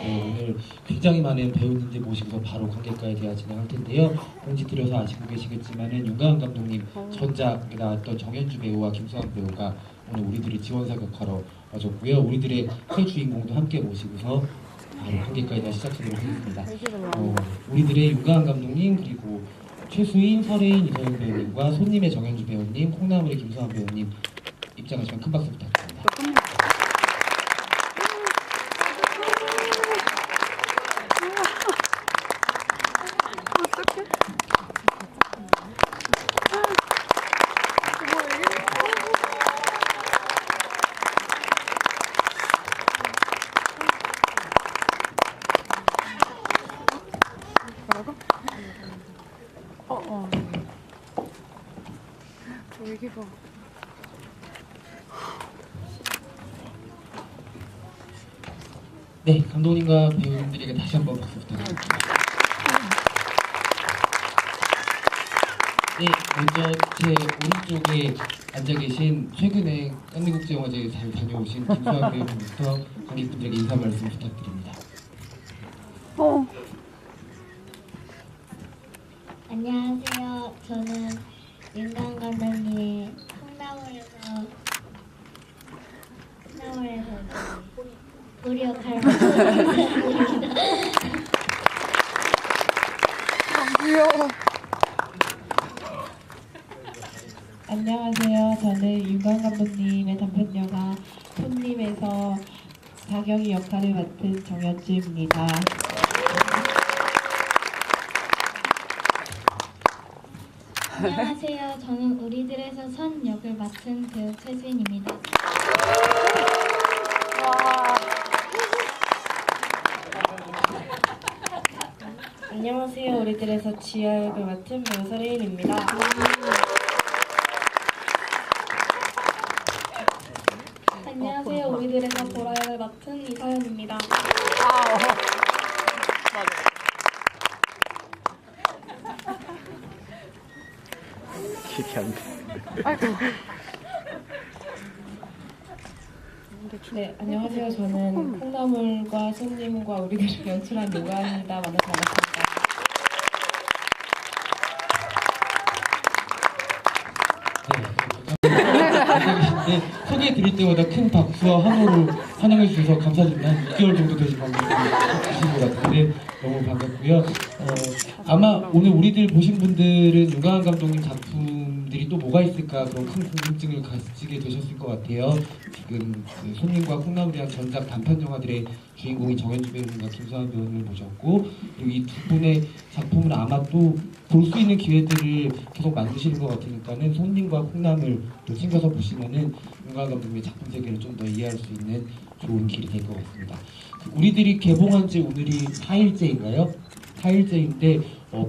오늘 굉장히 많은 배우님들 모시고서 바로 관객과에 대화 진행할 텐데요. 공지 드려서 아시고 계시겠지만은 윤가은 감독님 전작에 나왔던 정현주 배우와 김수환 배우가 오늘 우리들의 지원 사격하러 와줬고요. 우리들의 새 주인공도 함께 모시고서 바로 관객과에 대화 시작하도록 하겠습니다. 우리들의 윤가은 감독님 그리고 최수인, 설혜인, 이서영 배우님과 손님의 정현주 배우님, 콩나물의 김수환 배우님 입장하시면 큰 박수 부탁드립니다. 여기 봐. 네, 감독님과 배우님들에게 다시 한번 박수 부탁드립니다. 네, 먼저 제 오른쪽에 앉아 계신 최근에 깐느국제영화제 잘 다녀오신 김수환 배우님부터 관객분들에게 인사 말씀 부탁드립니다. 안녕하세요. 저는 윤가은 감독님의 콩나물에서 우리 역할을 맡고 있습니다. 귀여워. 안녕하세요. 저는 윤가은 감독님의 단편 영화 손님에서 사경이 역할을 맡은 정현주입니다. 안녕하세요. 저는 우리들에서 선 역을 맡은 배우 최수인입니다. 안녕하세요. 우리들에서 지아 역을 맡은 배우 설혜인입니다. 안녕하세요. 우리들에서 보라 역을 맡은 이서연입니다. 기억이 안 돼. 아이고. 네, 안녕하세요. 저는 콩나물과 손님과 우리들을 연출한 요가입니다. 만나서 반갑습니다. 네, 소개해 드릴 때마다 큰 박수와 환호로 환영해 주셔서 감사드립니다. 한 6개월 정도 되신 관객분이 계신 것 같은데 너무 반갑고요. 아마 오늘 우리들 보신 분들은 윤가은 감독님 작품들이 또 뭐가 있을까 그런 큰 궁금증을 가지게 되셨을 것 같아요. 지금 그 손님과 콩나물이란 전작 단편 영화들의 주인공인 정현주 배우님과 김수환 배우님을 모셨고 그리고 이 두 분의 작품을 아마 또 볼 수 있는 기회들을 계속 만드시는 것 같으니까는 손님과 콩나물 또 챙겨서 보시면은 윤가은 감독님의 작품 세계를 좀 더 이해할 수 있는 좋은 길이 될 것 같습니다. 우리들이 개봉한 지 오늘이 4일째인가요? 4일째인데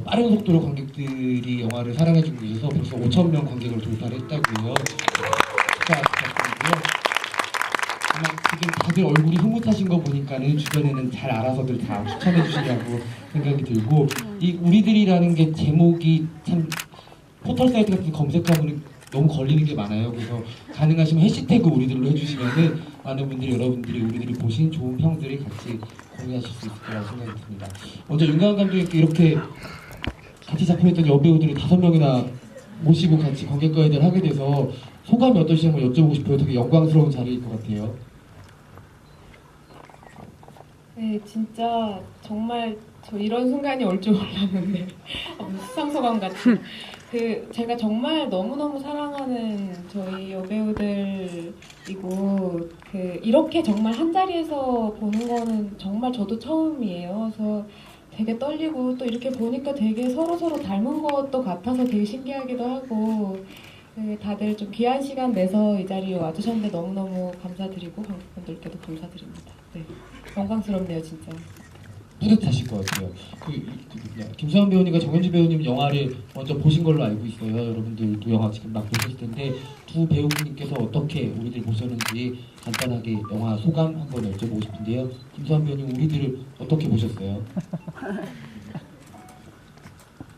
빠른 속도로 관객들이 영화를 사랑해주고 계셔서 벌써 5,000명 관객을 돌파를 했다고요. 축하드리고요. 아마 지금 다들 얼굴이 흐뭇하신 거 보니까는 주변에는 잘 알아서들 다 추천해 주시려고 생각이 들고 이 우리들이라는 게 제목이 참 포털 사이트 같은 검색하면 너무 걸리는 게 많아요. 그래서 가능하시면 해시태그 우리들로 해주시면은 많은 분들이 여러분들이 우리들이 보신 좋은 평들을 같이 공유하실 수 있을 거라고 생각이 듭니다. 먼저 윤가은 감독님께 이렇게 같이 작품했던 여배우들을 5명이나 모시고 같이 관객과에 대한 하게 돼서 소감이 어떠신지 한번 여쭤보고 싶어요. 되게 영광스러운 자리일 것 같아요. 네, 진짜 정말 저 이런 순간이 올 줄 몰랐는데 수상소감 같은 제가 정말 너무너무 사랑하는 저희 여배우들이고 이렇게 정말 한 자리에서 보는 거는 정말 저도 처음이에요. 그래서 되게 떨리고 또 이렇게 보니까 되게 서로서로 닮은 것도 같아서 되게 신기하기도 하고 다들 좀 귀한 시간 내서 이 자리에 와주셨는데 너무너무 감사드리고 관객분들께도 감사드립니다. 네, 영광스럽네요 진짜. 뿌듯하실 것 같아요. 김수환 배우님과 정현주 배우님 영화를 먼저 보신 걸로 알고 있어요. 여러분들도 영화 지금 막 보셨을 텐데 두 배우님께서 어떻게 우리들 보셨는지 간단하게 영화 소감 한번 여쭤보고 싶은데요. 김수환 배우님 우리들을 어떻게 보셨어요?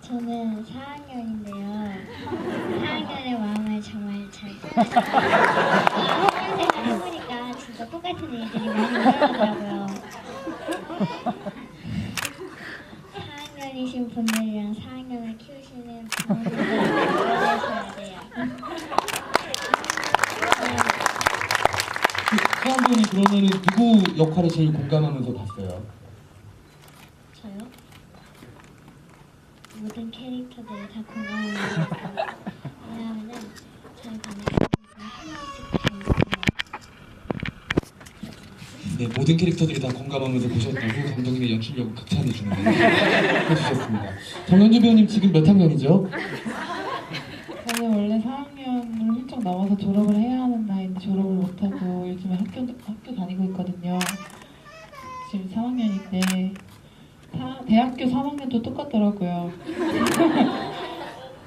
저는 4학년인데요. 4학년의 마음을 정말 잘 표현해서 해보니까 진짜 똑같은 일들이 많이 일어나더라고요. 분들이랑 4학년을 키우시는 부모님들 연락하셔야 돼요. 서현 배우님 그러면은 누구 역할에 제일 공감하면서 봤어요? 저요? 모든 캐릭터들이 다 공감을 해요. 왜냐하면은 저희 반에 한 명씩 다 있어요. 네, 모든 캐릭터들이 다 공감하면서 보셨다고 감독님의 연출력을 극찬해 주는 해주셨습니다. 정현주 배우님 지금 몇 학년이죠? 저는 원래 4학년을 훌쩍 넘어서 졸업을 해야 하는 나이인데 졸업을 못하고 요즘에 학교 다니고 있거든요. 지금 3학년인데 대학교 3학년도 똑같더라고요.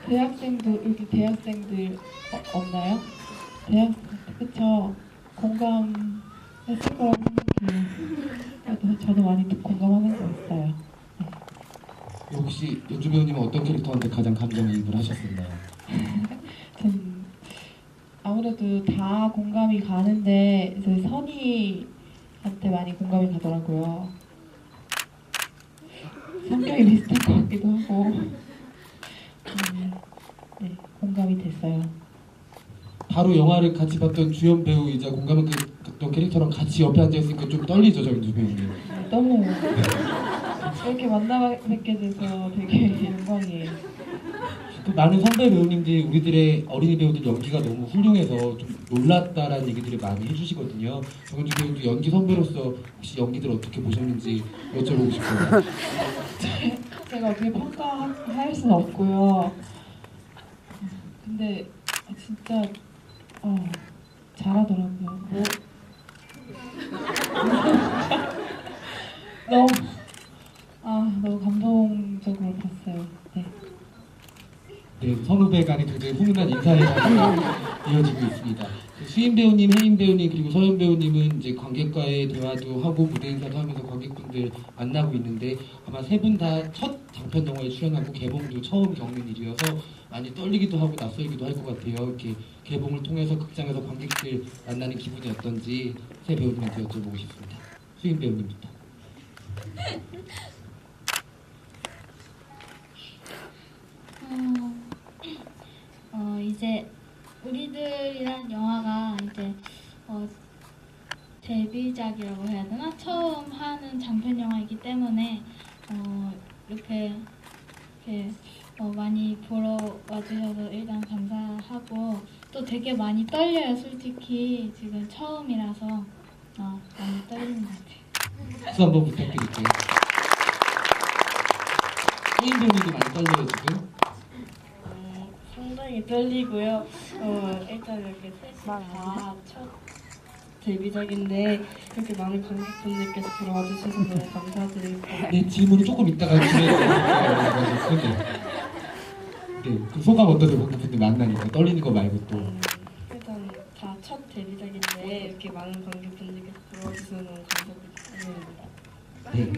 대학생도 여기 대학생들 없나요? 그쵸? 공감했을 거라고 생각해요. 저도 많이 공감하면서 있어요. 혹시 연주 배우님은 어떤 캐릭터한테 가장 감정이입을 하셨었나요? 전 아무래도 다 공감이 가는데 이제 선이한테 많이 공감이 가더라고요. 성격이 비슷할 것 같기도 하고 네, 공감이 됐어요. 바로 영화를 같이 봤던 주연 배우이자 공감했던 캐릭터랑 같이 옆에 앉아있으니까 좀 떨리죠, 정현주 배우님? 네, 떨려요. 이렇게 만나 뵙게 돼서 되게 영광이에요. 그 많은 선배 배우님들이 우리들의 어린이 배우들 연기가 너무 훌륭해서 좀 놀랐다라는 얘기들을 많이 해주시거든요. 정현주 배우도 연기 선배로서 혹시 연기들 어떻게 보셨는지 여쭤보고 싶어요. 제가 어떻게 평가할 수는 없고요. 근데 진짜 잘하더라고요. 너무 감동적으로 봤어요. 네. 네, 선후배 간의 굉장히 훈훈한 인사회가 이어지고 있습니다. 수인 배우님, 혜인 배우님 그리고 서현 배우님은 이제 관객과의 대화도 하고 무대 인사도 하면서 관객분들 만나고 있는데 아마 세 분 다 첫 장편 영화에 출연하고 개봉도 처음 겪는 일이어서 많이 떨리기도 하고 낯설기도 할 것 같아요. 이렇게 개봉을 통해서 극장에서 관객들 만나는 기분이 어떤지 세 배우님한테 여쭤보고 싶습니다. 수인 배우님부터. 이제 우리들이란 영화가 이제 데뷔작이라고 해야 되나? 처음 하는 장편 영화이기 때문에 이렇게 많이 보러 와주셔서 일단 감사하고 또 되게 많이 떨려요. 솔직히 지금 처음이라서 많이 떨리는 것 같아요. 박수 한번 부탁드릴게요. 수인 배우님도 많이 떨려요 지금? 상당히 떨리고요. 일단 이렇게 셋이 다 첫 데뷔작인데 이렇게 많은 관객분들께서 보러 와주셔서 너무 감사드리고 네, 질문은 조금 이따가 드릴게요. 네, 그 소감 어떠세요? 관객분들 만나니까 떨리는 거 말고 또. 일단 다 첫 데뷔작인데 이렇게 많은 관객분들께서 보러 와주셔서 너무 감사드립니다. 네.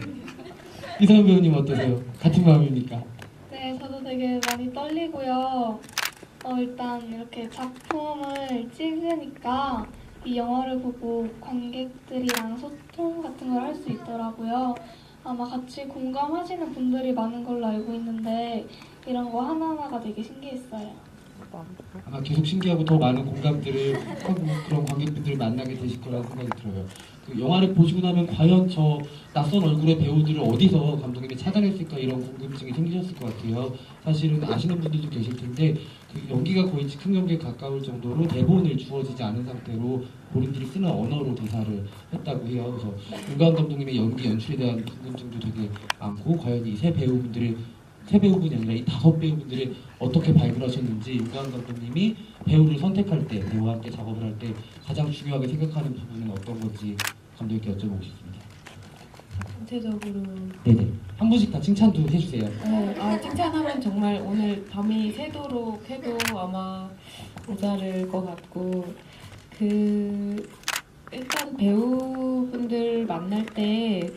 이서연 배우님 어떠세요? 같은 마음입니까? 네, 저도 되게 많이 떨리고요. 일단 이렇게 작품을 찍으니까 이 영화를 보고 관객들이랑 소통 같은 걸 할 수 있더라고요. 아마 같이 공감하시는 분들이 많은 걸로 알고 있는데 이런 거 하나하나가 되게 신기했어요. 아마 계속 신기하고 더 많은 공감들을 하고 그런 관객분들을 만나게 되실 거라는 생각이 들어요. 그 영화를 보시고 나면 과연 저 낯선 얼굴의 배우들을 어디서 감독님이 찾아냈을까 이런 궁금증이 생기셨을 것 같아요. 사실은 아시는 분들도 계실 텐데 그 연기가 거의 즉흥 연기에 가까울 정도로 대본을 주어지지 않은 상태로 본인들이 쓰는 언어로 대사를 했다고 해요. 그래서 윤가은 감독님의 연기 연출에 대한 궁금증도 되게 많고 과연 이 세 배우분이 아니라 이 5배우분들을 어떻게 발굴하셨는지 윤가은 감독님이 배우를 선택할 때, 배우와 함께 작업을 할 때 가장 중요하게 생각하는 부분은 어떤 건지 감독님께 여쭤보고 싶습니다. 전체적으로 네네. 한 분씩 다 칭찬도 해주세요. 네, 칭찬하면 정말 오늘 밤이 새도록 해도 아마 모자랄 것 같고 일단 배우분들 만날 때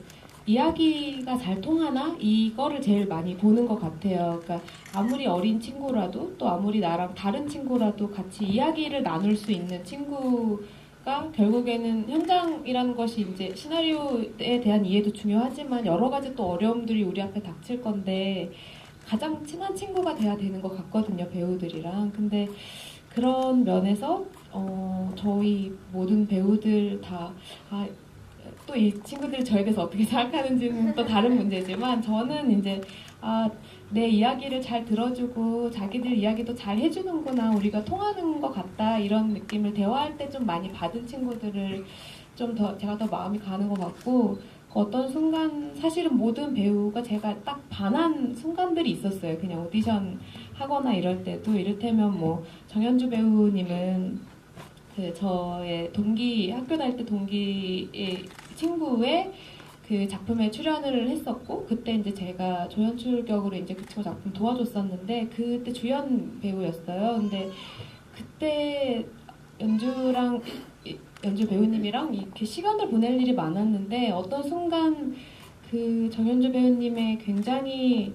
이야기가 잘 통하나? 이거를 제일 많이 보는 것 같아요. 그러니까 아무리 어린 친구라도 또 아무리 나랑 다른 친구라도 같이 이야기를 나눌 수 있는 친구가 결국에는 현장이라는 것이 이제 시나리오에 대한 이해도 중요하지만 여러 가지 또 어려움들이 우리 앞에 닥칠 건데 가장 친한 친구가 돼야 되는 것 같거든요, 배우들이랑. 근데 그런 면에서 저희 모든 배우들 다 또 이 친구들이 저에 대해서 어떻게 생각하는지는 또 다른 문제지만 저는 이제 내 이야기를 잘 들어주고 자기들 이야기도 잘 해주는구나, 우리가 통하는 것 같다, 이런 느낌을 대화할 때 좀 많이 받은 친구들을 좀 더 제가 더 마음이 가는 것 같고, 어떤 순간 사실은 모든 배우가 제가 딱 반한 순간들이 있었어요. 그냥 오디션 하거나 이럴 때도. 이를테면 뭐 정현주 배우님은 그 저의 동기, 학교 다닐 때 동기의 친구의 그 작품에 출연을 했었고, 그때 이제 제가 조연출 격으로 이제 그 친구 작품 도와줬었는데, 그때 주연 배우였어요. 근데 그때 연주 배우님이랑 이렇게 시간을 보낼 일이 많았는데, 어떤 순간 그 정연주 배우님의 굉장히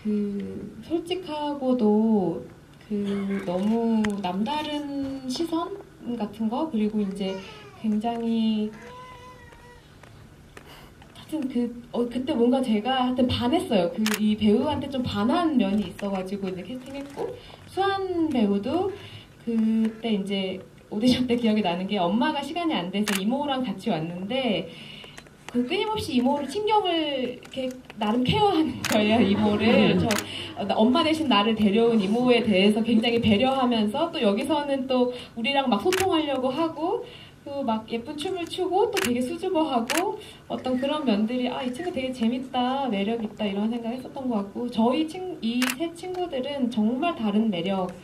그 솔직하고도 그 너무 남다른 시선 같은 거, 그리고 이제 굉장히 하여튼 그때 뭔가 제가 하여튼 반했어요. 이 배우한테 좀 반한 면이 있어가지고 이제 캐스팅했고, 수한 배우도 그때 이제 오디션 때 기억이 나는 게, 엄마가 시간이 안 돼서 이모랑 같이 왔는데 그 끊임없이 이모를 친경을 이렇게 나름 케어하는 거예요. 이모를 엄마 대신 나를 데려온 이모에 대해서 굉장히 배려하면서, 또 여기서는 또 우리랑 막 소통하려고 하고, 또 막 예쁜 춤을 추고, 또 되게 수줍어하고, 어떤 그런 면들이 이 친구 되게 재밌다, 매력 있다, 이런 생각했었던 것 같고, 이 세 친구들은 정말 다른 매력을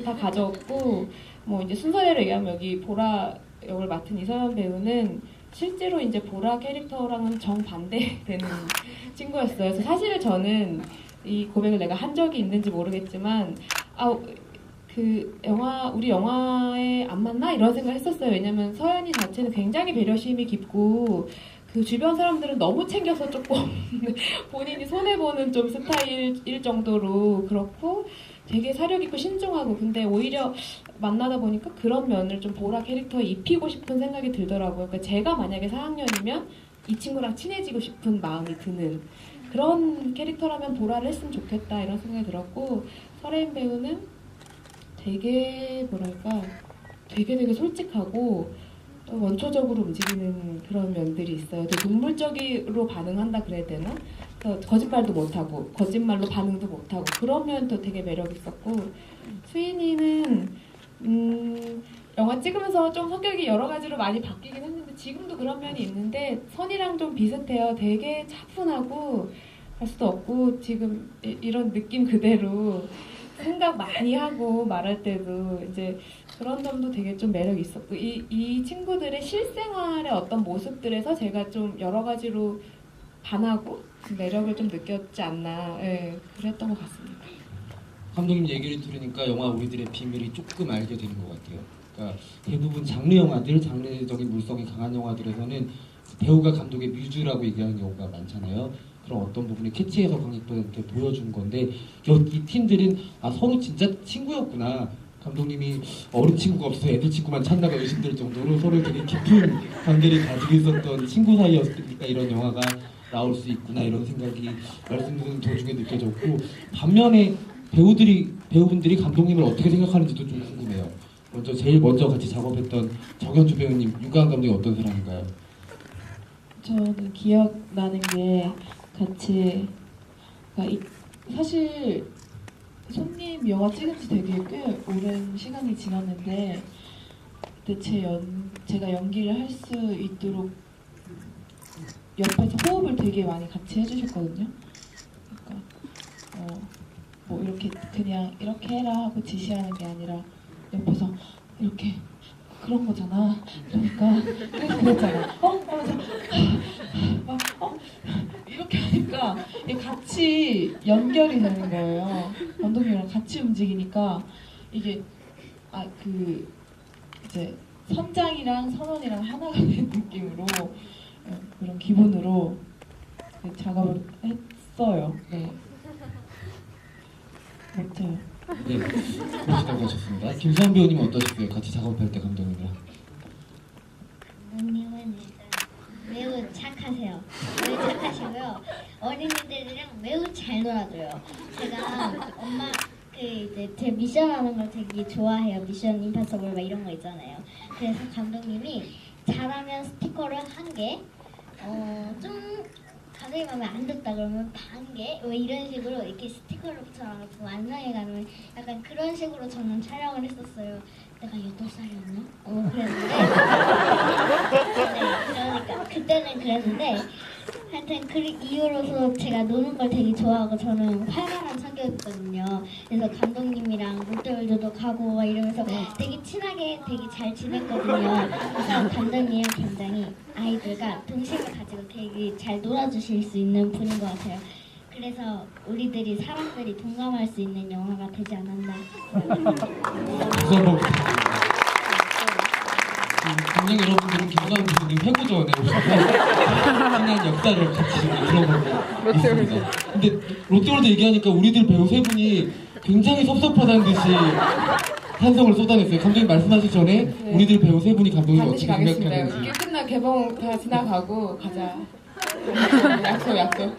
다 가졌고, 뭐 이제 순서대로 얘기하면 여기 보라 역을 맡은 이서연 배우는 실제로 이제 보라 캐릭터랑은 정반대되는 친구였어요. 그래서 사실 저는 이 고백을 내가 한 적이 있는지 모르겠지만 우리 영화에 안 맞나? 이런 생각을 했었어요. 왜냐면 서연이 자체는 굉장히 배려심이 깊고, 그 주변 사람들은 너무 챙겨서 조금 본인이 손해보는 좀 스타일일 정도로 그렇고, 되게 사려 깊고 신중하고, 근데 오히려 만나다 보니까 그런 면을 좀 보라 캐릭터에 입히고 싶은 생각이 들더라고요. 그러니까 제가 만약에 4학년이면 이 친구랑 친해지고 싶은 마음이 드는 그런 캐릭터라면 보라를 했으면 좋겠다, 이런 생각이 들었고, 설혜인 배우는 되게 되게 솔직하고 또 원초적으로 움직이는 그런 면들이 있어요. 되게 눈물적으로 반응한다 그래야 되나? 거짓말도 못하고 거짓말로 반응도 못하고, 그런 면도 되게 매력 있었고, 수인이는 영화 찍으면서 좀 성격이 여러 가지로 많이 바뀌긴 했는데 지금도 그런 면이 있는데 선이랑 좀 비슷해요. 되게 차분하고 할 수도 없고, 지금 이런 느낌 그대로 생각 많이 하고 말할 때도 이제 그런 점도 되게 좀 매력이 있었고, 이 친구들의 실생활의 어떤 모습들에서 제가 좀 여러 가지로 반하고 매력을 좀 느꼈지 않나, 그랬던 것 같습니다. 감독님 얘기를 들으니까 영화 우리들의 비밀이 조금 알게 되는 것 같아요. 그러니까 대부분 장르 영화들, 장르적인 물성이 강한 영화들에서는 배우가 감독의 뮤즈라고 얘기하는 경우가 많잖아요. 그런 어떤 부분을 캐치해서 관객들한테 보여준 건데, 이 팀들은 서로 진짜 친구였구나, 감독님이 어린 친구가 없어서 애들 친구만 찾나가 의심될 정도로 서로 되게 깊은 관계를 가지고 있었던 친구 사이였으니까 이런 영화가 나올 수 있구나, 이런 생각이 말씀 듣는 도중에 느껴졌고, 반면에 배우분들이 감독님을 어떻게 생각하는지도 좀 궁금해요. 제일 먼저 같이 작업했던 정현주 배우님, 유가은 감독이 어떤 사람인가요? 저는 기억나는 게 같이 사실 손님 영화 찍은 지 되게 꽤 오랜 시간이 지났는데, 그때 제가 연기를 할 수 있도록 옆에서 호흡을 되게 많이 같이 해주셨거든요. 그러니까 뭐 이렇게 그냥 이렇게 해라 하고 지시하는 게 아니라 옆에서 이렇게 그런 거잖아. 그러니까 그랬잖아. 하면서 이렇게 하니까 같이 연결이 되는 거예요. 감독님이랑 같이 움직이니까 이게 이제 선장이랑 선원이랑 하나가 된 느낌으로, 그런 기분으로 작업을 했어요. 네. 멋져요. 네, 멋지다고 하셨습니다. 김수환 배우님은 어떠셨어요? 같이 작업할 때 감독님이랑? 감독님은 일단 매우 착하세요. 매우 착하시고요. 놀아주고요. 어린이들이랑 매우 잘 놀아줘요. 제가 엄마 이제 제 미션 하는 걸 되게 좋아해요. 미션 임파서블 막 이런 거 있잖아요. 그래서 감독님이 잘하면 스티커를 한 개, 좀 감독님 마음에 안 든다 그러면 반 개, 뭐 이런 식으로 이렇게 스티커를 붙여놔가지고 완성해가는 약간 그런 식으로 저는 촬영을 했었어요. 내가 8살이었나? 그랬는데 네, 그러니까 그때는 그랬는데 하여튼 그 이후로서 제가 노는 걸 되게 좋아하고 저는 활발한 성격이거든요. 그래서 감독님이랑 롯데월드도 가고 막 이러면서 되게 친하게 되게 잘 지냈거든요. 그래서 감독님은 굉장히 아이들과 동심을 가지고 되게 잘 놀아주실 수 있는 분인 것 같아요. 그래서 우리들이 사람들이 동감할 수 있는 영화가 되지 않았나. 박수 한번 부탁드립니다. 관객 여러분들은 김광 교수님 회고전에 오셔서 지난 역사를 같이 들어보고 있습니다. 근데 롯데월드 얘기하니까 우리들 배우 세 분이 굉장히 섭섭하다는 듯이 찬성을 쏟아냈어요. 감독님 말씀하시기 전에 우리들 배우 세 분이 감독님 반드시 어떻게 가겠습니다. 생각하는지. 이게 끝나 개봉 다 지나가고 가자. 약속.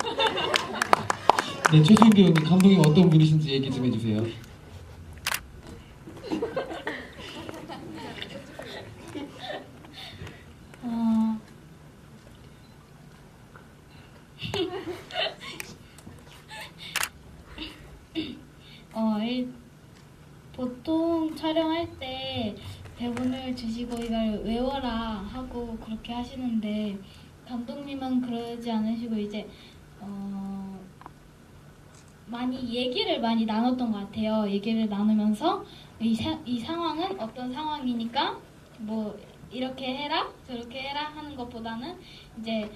네, 최수인 배우님 감독님 어떤 분이신지 얘기 좀 해주세요. 보통 촬영할 때 대본을 주시고 이걸 외워라 하고 그렇게 하시는데 감독님은 그러지 않으시고 이제 많이 얘기를 많이 나눴던 것 같아요. 얘기를 나누면서 이 상황은 어떤 상황이니까 뭐 이렇게 해라 저렇게 해라 하는 것보다는 이제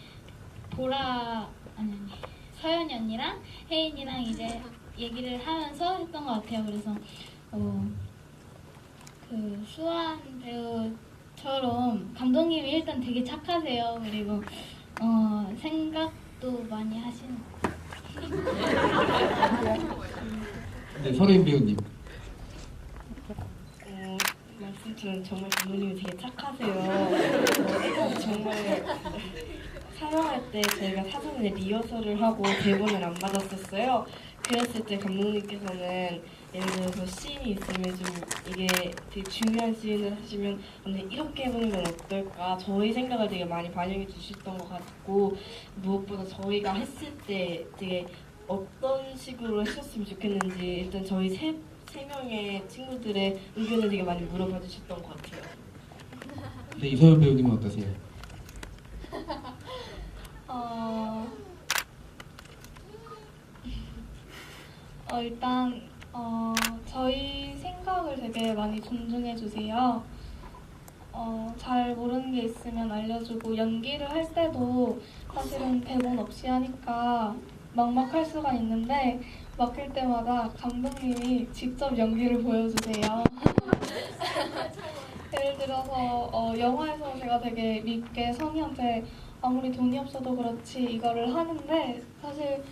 서연이 언니랑 혜인이랑 이제 얘기를 하면서 했던 것 같아요. 그래서 그 수환 배우처럼 감독님이 일단 되게 착하세요. 그리고 생각도 많이 하시는 것 같아요. 네, 설혜인 배우님. 말씀처럼 정말 감독님이 되게 착하세요. 정말 촬영할 때 저희가 사전에 리허설을 하고 대본을 안 받았었어요. 그랬을 때 감독님께서는 예를 들어서 씬이 있으면 좀 이게 되게 중요한 씬을 하시면 근데 이렇게 해보는 건 어떨까 저희 생각을 되게 많이 반영해 주셨던 것 같고 무엇보다 저희가 했을 때 되게 어떤 식으로 했었으면 좋겠는지 일단 저희 세 명의 친구들의 의견을 되게 많이 물어봐 주셨던 것 같아요. 네, 이서연 배우님은 어떠세요? 일단 저희 생각을 되게 많이 존중해 주세요. 잘 모르는 게 있으면 알려주고 연기를 할 때도 사실은 대본 없이 하니까 막막할 수가 있는데 맡길 때마다 감독님이 직접 연기를 보여주세요. 예를 들어서 영화에서 제가 되게 밉게 성희한테 아무리 돈이 없어도 그렇지 이거를 하는데 사실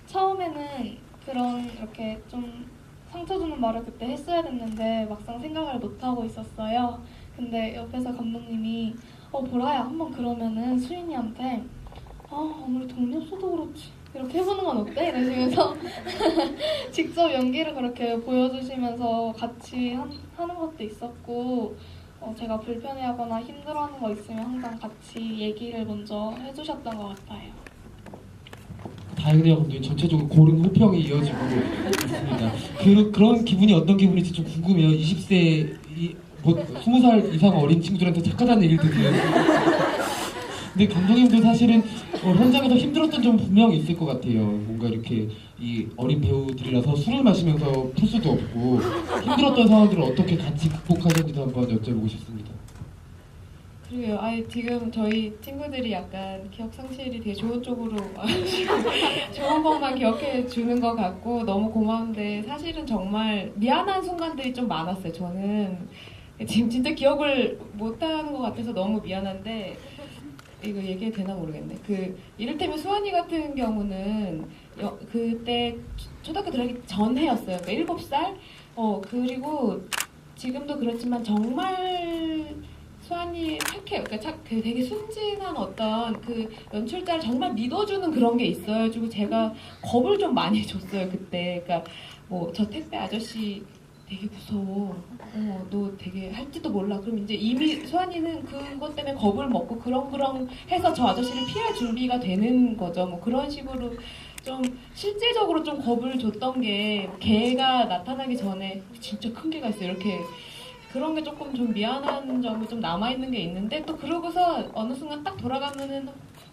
처음에는 그런 이렇게 좀 상처 주는 말을 그때 했어야 됐는데 막상 생각을 못 하고 있었어요. 근데 옆에서 감독님이 보라야 한번 그러면은 수인이한테 아무리 돈이 없어도 그렇지 이렇게 해보는 건 어때? 이러시면서 직접 연기를 그렇게 보여주시면서 같이 하는 것도 있었고 제가 불편해하거나 힘들어하는 거 있으면 항상 같이 얘기를 먼저 해주셨던 것 같아요. 다행이네요. 감독님 전체적으로 고른 호평이 이어지고 있습니다. 그런 기분이 어떤 기분인지 좀 궁금해요. 20세, 20살 이상 어린 친구들한테 착하다는 얘기를 듣는. 근데 감독님도 사실은 현장에서 힘들었던 점은 분명히 있을 것 같아요. 뭔가 이렇게 이 어린 배우들이라서 술을 마시면서 풀 수도 없고 힘들었던 상황들을 어떻게 같이 극복하셨는지도 한번 여쭤보고 싶습니다. 그러게요. 지금 저희 친구들이 약간 기억 상실이 되게 좋은 쪽으로 좋은 것만 기억해 주는 것 같고 너무 고마운데 사실은 정말 미안한 순간들이 좀 많았어요. 저는 지금 진짜 기억을 못하는 것 같아서 너무 미안한데 이거 얘기해도 되나 모르겠네. 이를테면 수환이 같은 경우는 그때 초등학교 들어가기 전 해였어요. 그러니까 7살? 그리고 지금도 그렇지만 정말 수환이 착해요. 그러니까 되게 순진한 어떤 그 연출자를 정말 믿어주는 그런 게 있어요. 그리고 제가 겁을 좀 많이 줬어요 그때. 그러니까 뭐 저 택배 아저씨 되게 무서워. 너 되게 할지도 몰라. 그럼 이제 이미 수환이는 그것 때문에 겁을 먹고 그렁그렁 해서 저 아저씨를 피할 준비가 되는 거죠. 뭐 그런 식으로 좀 실질적으로 좀 겁을 줬던 게 개가 나타나기 전에 진짜 큰 개가 있어요. 이렇게 그런 게 조금 좀 미안한 점이 좀 남아있는 게 있는데 또 그러고서 어느 순간 딱 돌아가면은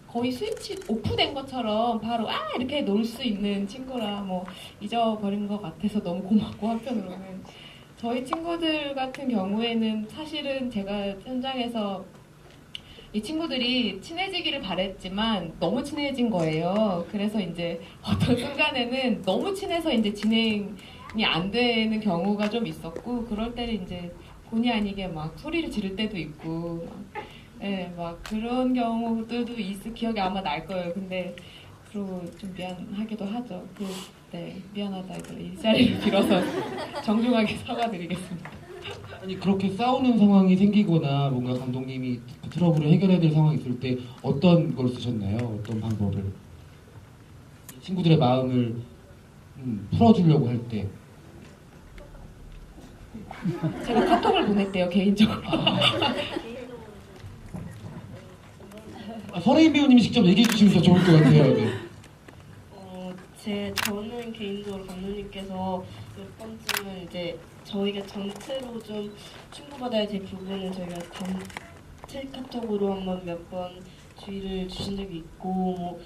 거의 스위치 오프된 것처럼 바로 이렇게 놀 수 있는 친구라 뭐 잊어버린 것 같아서 너무 고맙고 한편으로는 저희 친구들 같은 경우에는 사실은 제가 현장에서 이 친구들이 친해지기를 바랬지만 너무 친해진 거예요. 그래서 이제 어떤 순간에는 너무 친해서 이제 진행이 안 되는 경우가 좀 있었고 그럴 때는 이제 본의 아니게 막 소리를 지를 때도 있고 네, 막 그런 경우들도 기억이 아마 날 거예요. 근데 그리고 좀 미안하기도 하죠. 네, 미안하다 이 자리를 빌어서 정중하게 사과드리겠습니다. 아니 그렇게 싸우는 상황이 생기거나 뭔가 감독님이 그 트러블을 해결해야 될 상황이 있을 때 어떤 걸 쓰셨나요? 어떤 방법을? 친구들의 마음을 풀어주려고 할 때. 제가 카톡을 보냈대요 개인적으로. 설혜인 배우님이 직접 얘기해 주시면 더 좋을 것 같아요. 네. 저는 개인적으로 감독님께서 몇 번쯤은 이제 저희가 전체로 좀 충고받아야 될 부분은 저희가 단체 카톡으로 한번 몇 번 주의를 주신 적이 있고 뭐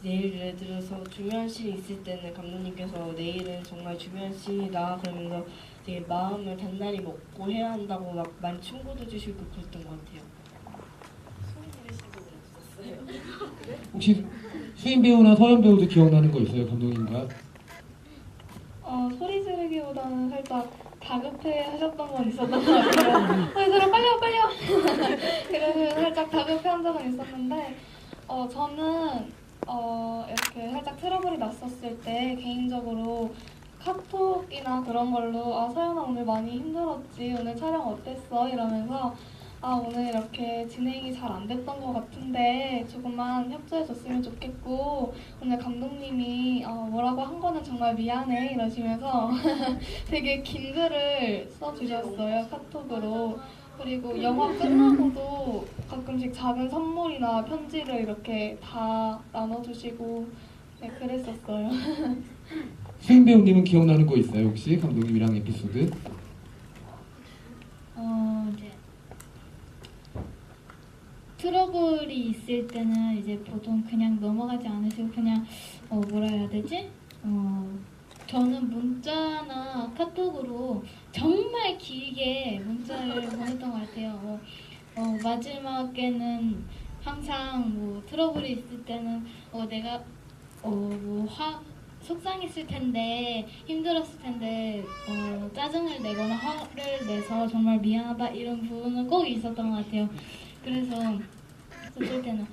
내일 예를 들어서 중요한 씬이 있을 때는 감독님께서 내일은 정말 중요한 씬이다 그러면서 되게 마음을 단단히 먹고 해야 한다고 막 많이 충고도 주시고 그랬던 것 같아요. 혹시 수인 배우나 서현 배우도 기억나는 거 있어요, 감독님과? 소리 지르기보다는 살짝 다급해 하셨던 건 있었던 것 같아요. 소리 지르 빨려! 그래서 살짝 다급해 한 적은 있었는데 저는 이렇게 살짝 트러블이 났었을 때 개인적으로 카톡이나 그런 걸로 서연아 오늘 많이 힘들었지? 오늘 촬영 어땠어? 이러면서 오늘 이렇게 진행이 잘 안 됐던 것 같은데 조금만 협조해줬으면 좋겠고 오늘 감독님이 뭐라고 한 거는 정말 미안해 이러시면서 되게 긴 글을 써주셨어요 카톡으로. 그리고 영화 끝나고도 가끔씩 작은 선물이나 편지를 이렇게 다 나눠주시고 네, 그랬었어요. 수인 배우님은 기억나는 거 있어요, 혹시 감독님이랑 에피소드? 이제 트러블이 있을 때는 이제 보통 그냥 넘어가지 않으시고 그냥 뭐라 해야 되지? 저는 문자나 카톡으로 정말 길게 문자를 보냈던 것 같아요. 마지막에는 항상 뭐 트러블이 있을 때는 내가 속상했을 텐데 힘들었을 텐데 짜증을 내거나 화를 내서 정말 미안하다 이런 부분은 꼭 있었던 것 같아요. 그래서 어쩔 때는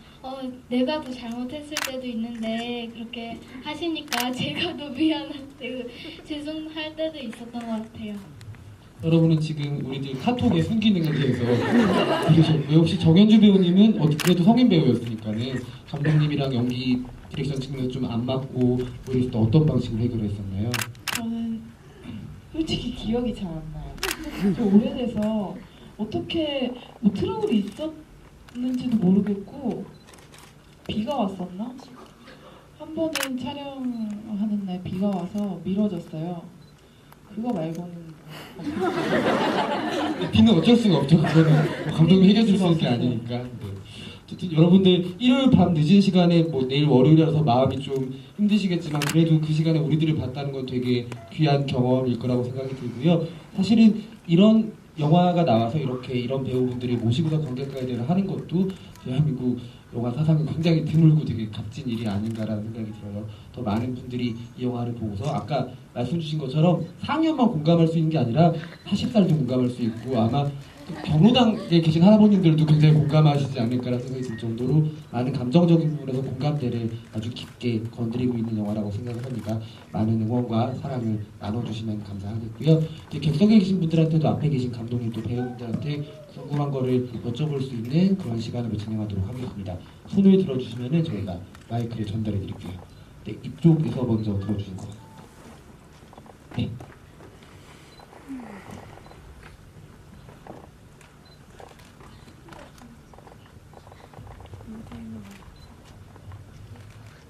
내가 더 잘못했을 때도 있는데 그렇게 하시니까 제가 더 미안할 때 죄송할 때도 있었던 것 같아요. 여러분은 지금 우리들 카톡의 순기능에 대해서 들으셨고요. 혹시 정현주 배우님은 그래도 성인 배우였으니까는 감독님이랑 연기 디렉션 측면에서 좀 안 맞고 이랬을 때 어떤 방식으로 해결했었나요? 저는 솔직히 기억이 잘 안 나요. 좀 오래돼서 어떻게 뭐 트러블이 있었는지도 모르겠고 비가 왔었나? 한 번은 촬영하는 날 비가 와서 미뤄졌어요. 그거 말고는 비는 어쩔 수가 없죠. 그거는 감독이 해결해 줄 수 있는 게 아니니까. 네. 어쨌든 여러분들 일요일 밤 늦은 시간에 뭐 내일 월요일이라서 마음이 좀 힘드시겠지만 그래도 그 시간에 우리들을 봤다는 건 되게 귀한 경험일 거라고 생각이 들고요. 사실은 이런 영화가 나와서 이런 배우분들이 모시고서 관객과의대를 하는 것도 대한민국 영화 사상에 굉장히 드물고 되게 값진 일이 아닌가라는 생각이 들어요. 더 많은 분들이 이 영화를 보고서 아까 말씀 주신 것처럼 상여만 공감할 수 있는 게 아니라 40살도 공감할 수 있고 아마 경로당에 계신 할아버님들도 굉장히 공감하시지 않을까라는 생각이 들 정도로 많은 감정적인 부분에서 공감대를 아주 깊게 건드리고 있는 영화라고 생각을 합니다. 많은 응원과 사랑을 나눠주시면 감사하겠고요. 이제 객석에 계신 분들한테도 앞에 계신 감독님 또 배우분들한테 궁금한 거를 여쭤볼 수 있는 그런 시간으로 진행하도록 하겠습니다. 손을 들어주시면 저희가 마이크를 전달해 드릴게요. 네, 이쪽에서 먼저 들어주실 것 같습니다. 네.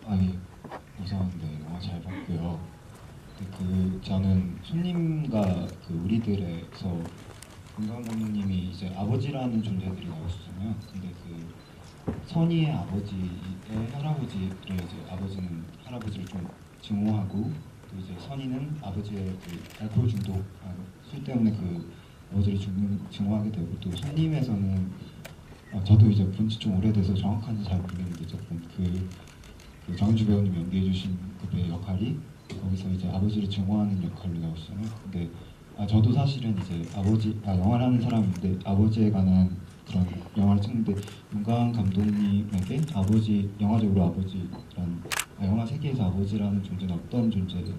아니 우선 네 영화 잘 봤고요. 저는 손님과 우리들에서 김광 감독님이 이제 아버지라는 존재들이 나오시잖아요. 근데 선희의 아버지의 할아버지를 이제 아버지는 할아버지를 좀 증오하고 또 이제 선희는 아버지의 알코올 중독, 술 때문에 아버지를 증오하게 되고 또 손님에서는 저도 이제 본지 좀 오래돼서 정확한지 잘 모르겠는데 어쨌든 정은주 배우님이 연기해주신 배 역할이 거기서 이제 아버지를 증오하는 역할로 나오시잖아요. 근데 저도 사실은 이제 영화를 하는 사람인데 아버지에 관한 그런 영화를 찍는데 윤광 감독님에게 영화적으로 아버지란 영화 세계에서 아버지라는 존재는 어떤 존재인지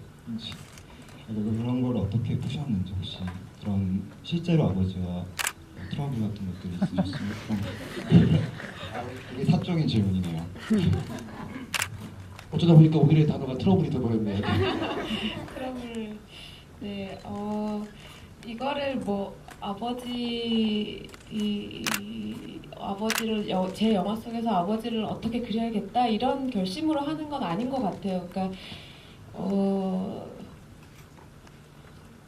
그런 걸 어떻게 푸셨는지 혹시 그런 실제로 아버지와 트러블 같은 것들이 있으셨으면 되게 사적인 질문이네요. 어쩌다 보니까 오늘의 단어가 트러블이 되어버렸네요. 트러블. 네, 이거를 아버지를 제 영화 속에서 아버지를 어떻게 그려야겠다 이런 결심으로 하는 건 아닌 것 같아요. 그러니까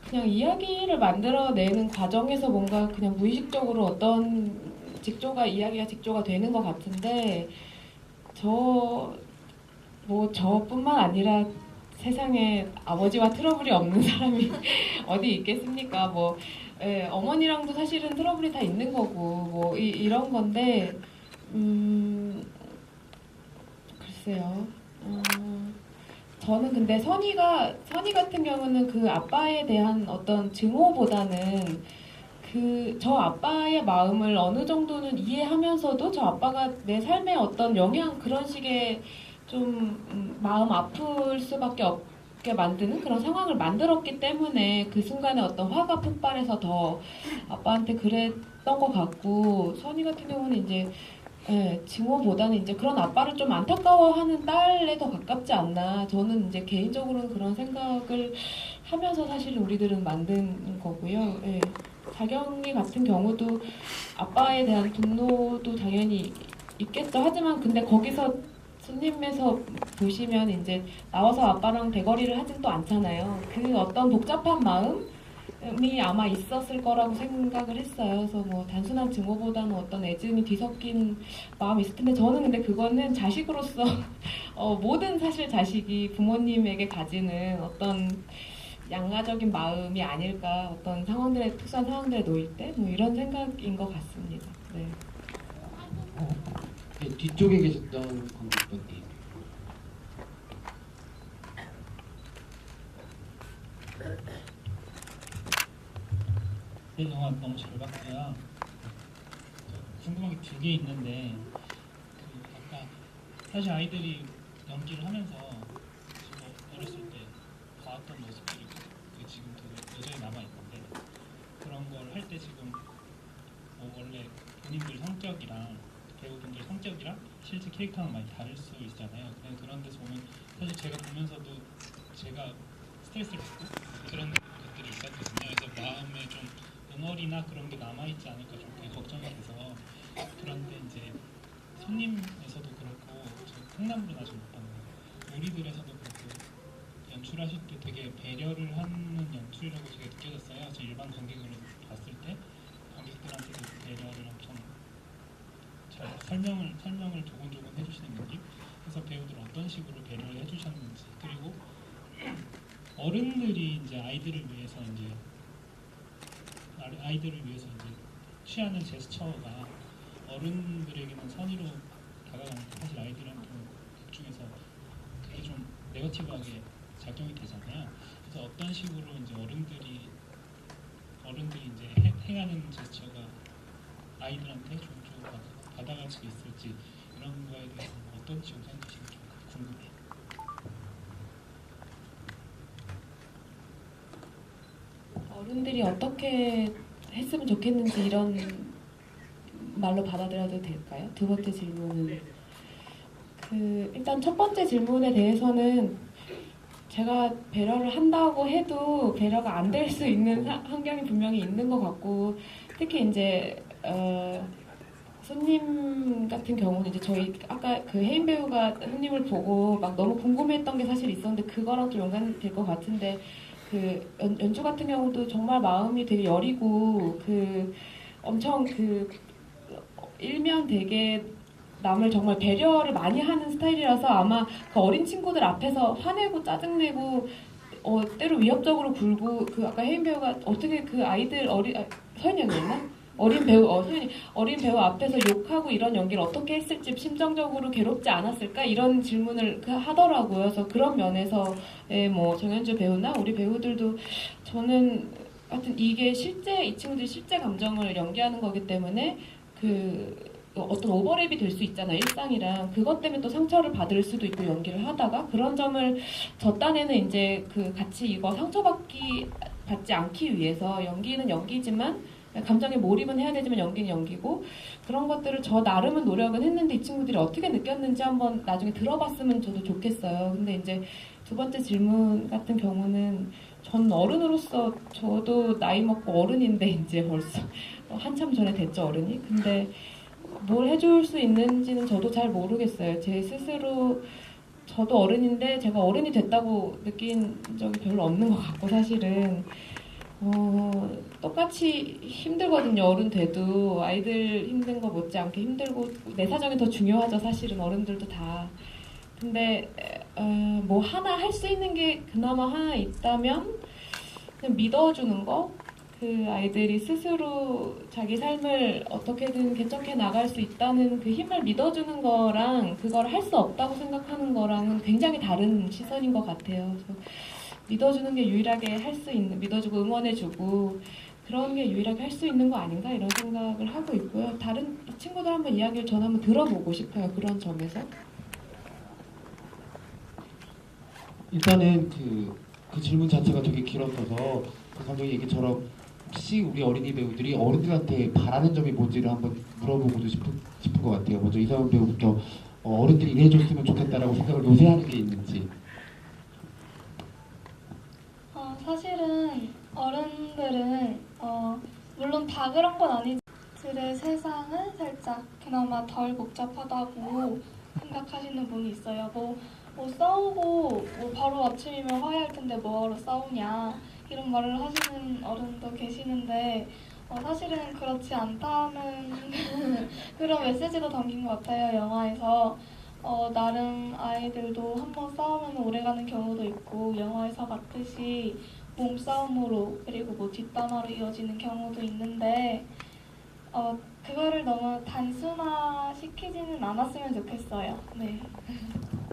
그냥 이야기를 만들어내는 과정에서 뭔가 그냥 무의식적으로 어떤 이야기가 직조가 되는 것 같은데 저뿐만 아니라 세상에 아버지와 트러블이 없는 사람이 어디 있겠습니까? 어머니랑도 사실은 트러블이 다 있는 거고 이런 건데 글쎄요. 저는 근데 선희 같은 경우는 그 아빠에 대한 어떤 증오보다는 저 아빠의 마음을 어느 정도는 이해하면서도 저 아빠가 내 삶에 어떤 그런 식의 좀 마음 아플 수밖에 없게 만드는 그런 상황을 만들었기 때문에 그 순간에 어떤 화가 폭발해서 더 아빠한테 그랬던 것 같고 선희 같은 경우는 이제 증오보다는 이제 그런 아빠를 좀 안타까워하는 딸에 더 가깝지 않나. 저는 이제 개인적으로는 그런 생각을 하면서 사실 우리들은 만든 거고요. 자경이 같은 경우도 아빠에 대한 분노도 당연히 있겠죠. 하지만 근데 거기서 손님에서 보시면 이제 나와서 아빠랑 대거리를 하진 또 않잖아요. 그 어떤 복잡한 마음이 아마 있었을 거라고 생각을 했어요. 그래서 단순한 증오보다는 어떤 애증이 뒤섞인 마음이 있을 텐데 저는 근데 그거는 자식으로서 모든 사실 자식이 부모님에게 가지는 어떤 양가적인 마음이 아닐까. 어떤 특수한 상황들에 놓일 때 이런 생각인 것 같습니다. 네. 네, 뒤쪽에 계셨던 관객분님. 네, 영화 너무 잘 봤고요. 궁금한 게 두 개 있는데 아까 사실 아이들이 연기를 하면서 어렸을 때 봐왔던 모습들이 지금도 여전히 남아있는데 그런 걸 할 때 지금 원래 본인들 성격이랑 배우분들 성격이랑 실제 캐릭터는 많이 다를 수 있잖아요. 그런 데서 보면 사실 제가 보면서도 제가 스트레스를 받고 그런 것들이 있었거든요. 그래서 마음에 좀 응어리나 그런 게 남아있지 않을까 좀 되게 걱정이 돼서. 그런데 이제 손님에서도 그렇고 저 콩나물은 아직 못 봤는데 우리들에서도 그렇고 연출하실 때 되게 배려를 하는 연출이라고 제가 느껴졌어요. 저 일반 관객으로 봤을 때 관객들한테도 배려를 엄청 잘 설명을 조곤조곤 해주시는 느낌. 그래서 배우들 어떤 식으로 배려를 해주셨는지, 그리고 어른들이 이제 아이들을 위해서 이제 취하는 제스처가 어른들에게는 선의로 다가가니까 사실 아이들한테는 극 중에서 그게 좀 네거티브하게 작용이 되잖아요. 그래서 어떤 식으로 이제 어른들이 이제 행하는 제스처가 아이들한테 좀 받아갈 수 있을지 이런 거에 대해서 어떤 지원사님 주실지 좀 궁금해요. 어른들이 어떻게 했으면 좋겠는지 이런 말로 받아들여도 될까요? 두 번째 질문은 일단 첫 번째 질문에 대해서는 제가 배려를 한다고 해도 배려가 안 될 수 있는 환경이 분명히 있는 것 같고, 특히 이제 손님 같은 경우는 이제 저희 아까 그 혜인 배우가 손님을 보고 막 너무 궁금했던 게 사실 있었는데 그거랑 좀 연관이 될 것 같은데, 그 연주 같은 경우도 정말 마음이 되게 여리고 엄청 일면 되게 남을 정말 배려를 많이 하는 스타일이라서 아마 그 어린 친구들 앞에서 화내고 짜증내고 때로 위협적으로 굴고 아까 혜인 배우가 어떻게 그 아이들 서연이었나? 어린 배우 앞에서 욕하고 이런 연기를 어떻게 했을지 심정적으로 괴롭지 않았을까? 이런 질문을 하더라고요. 그래서 그런 면에서 뭐 정현주 배우나 우리 배우들도 저는 하여튼 이게 실제 이 친구들이 실제 감정을 연기하는 거기 때문에 어떤 오버랩이 될 수 있잖아, 일상이랑. 그것 때문에 또 상처를 받을 수도 있고, 연기를 하다가. 그런 점을 저 딴에는 이제 같이 이거 받지 않기 위해서 연기는 연기지만, 감정에 몰입은 해야 되지만 연기는 연기고, 그런 것들을 저 나름은 노력은 했는데 이 친구들이 어떻게 느꼈는지 한번 나중에 들어봤으면 저도 좋겠어요. 근데 이제 두 번째 질문 같은 경우는 전 어른으로서 저도 나이 먹고 어른인데 이제 벌써 한참 전에 됐죠, 어른이. 근데 뭘 해줄 수 있는지는 저도 잘 모르겠어요. 제 스스로 저도 어른인데 제가 어른이 됐다고 느낀 적이 별로 없는 것 같고, 사실은 똑같이 힘들거든요. 어른 돼도 아이들 힘든 거 못지않게 힘들고 내 사정이 더 중요하죠. 사실은 어른들도 다. 근데 뭐 하나 할 수 있는 게 그나마 하나 있다면 그냥 믿어주는 거. 아이들이 스스로 자기 삶을 어떻게든 개척해 나갈 수 있다는 그 힘을 믿어주는 거랑 그걸 할 수 없다고 생각하는 거랑은 굉장히 다른 시선인 것 같아요. 그래서 믿어주는 게 유일하게 할 수 있는, 믿어주고 응원해주고 그런 게 유일하게 할 수 있는 거 아닌가 이런 생각을 하고 있고요. 다른 친구들 한번 이야기를 전 한번 들어보고 싶어요. 그런 점에서. 일단은 그 질문 자체가 되게 길었어서 그 감독님 얘기처럼 혹시 우리 어린이 배우들이 어른들한테 바라는 점이 뭔지를 한번 물어보고도 싶은 것 같아요. 먼저 이상훈 배우부터 어른들이 이래줬으면 좋겠다라고 생각을 요새 하는 게 있는지. 사실은 어른들은 물론 다 그런 건 아니지만 들의 세상은 살짝 그나마 덜 복잡하다고 생각하시는 분이 있어요. 뭐 싸우고 바로 아침이면 화해할 텐데 뭐하러 싸우냐 이런 말을 하시는 어른도 계시는데 사실은 그렇지 않다는 그런 메시지도 담긴 것 같아요, 영화에서. 나름 아이들도 한번 싸우면 오래가는 경우도 있고 영화에서 봤듯이 몸싸움으로 그리고 뭐 뒷담화로 이어지는 경우도 있는데 그거를 너무 단순화시키지는 않았으면 좋겠어요. 네.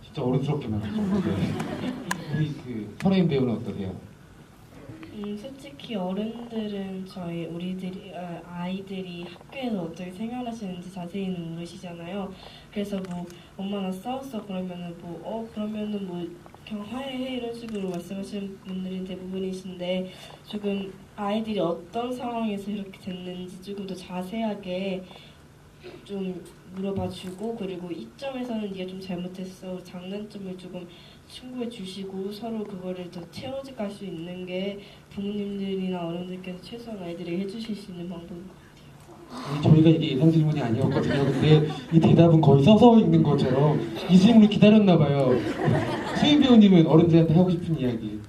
진짜 어른스럽게 말하셨는데 우리 설혜인 배우는 어떠세요? 솔직히 어른들은 아이들이 학교에서 어떻게 생활하시는지 자세히는 모르시잖아요. 그래서 뭐 엄마나 싸웠어 그러면은 그러면은 뭐 그냥 화해해 이런 식으로 말씀하시는 분들이 대부분이신데, 조금 아이들이 어떤 상황에서 이렇게 됐는지 조금 더 자세하게 좀 물어봐주고, 그리고 이 점에서는 네가 좀 잘못했어 장단점을 조금 충고해 주시고 서로 그거를 더 채워갈 수 있는 게 부모님들이나 어른들께서 최소한 아이들에게 해주실 수 있는 방법인 것 같아요. 저희가 이게 예상 질문이 아니었거든요. 근데 이 대답은 거의 서서 읽는 것처럼 이 질문을 기다렸나 봐요. 수인 배우님은 어른들한테 하고 싶은 이야기.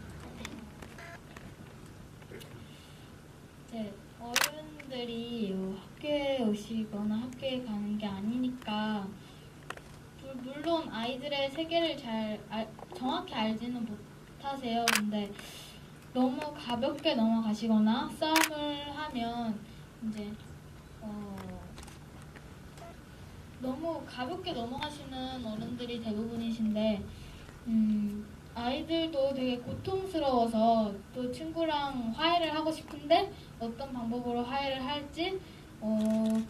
네, 어른들이 학교에 오시거나 학교에 가는 게 아니니까 물론 아이들의 세계를 정확히 알지는 못하세요. 근데 너무 가볍게 넘어가시거나 싸움을 하면 이제 너무 가볍게 넘어가시는 어른들이 대부분이신데 아이들도 되게 고통스러워서 또 친구랑 화해를 하고 싶은데 어떤 방법으로 화해를 할지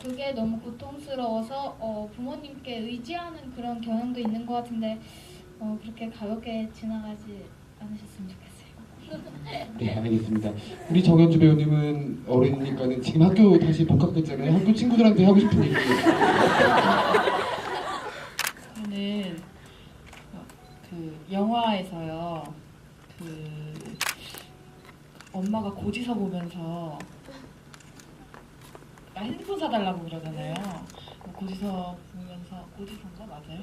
그게 너무 고통스러워서 부모님께 의지하는 그런 경향도 있는 것 같은데 그렇게 가볍게 지나가지 않으셨으면 좋겠어요. 네, 알겠습니다. 우리 정현주 배우님은 어리니까는 지금 학교 다시 복학했잖아요. 학교 친구들한테 하고 싶은 얘기. 저는 그 영화에서요, 그 엄마가 고지서 보면서 핸드폰 사달라고 그러잖아요. 고지서 보면서, 고지서인가 맞아요?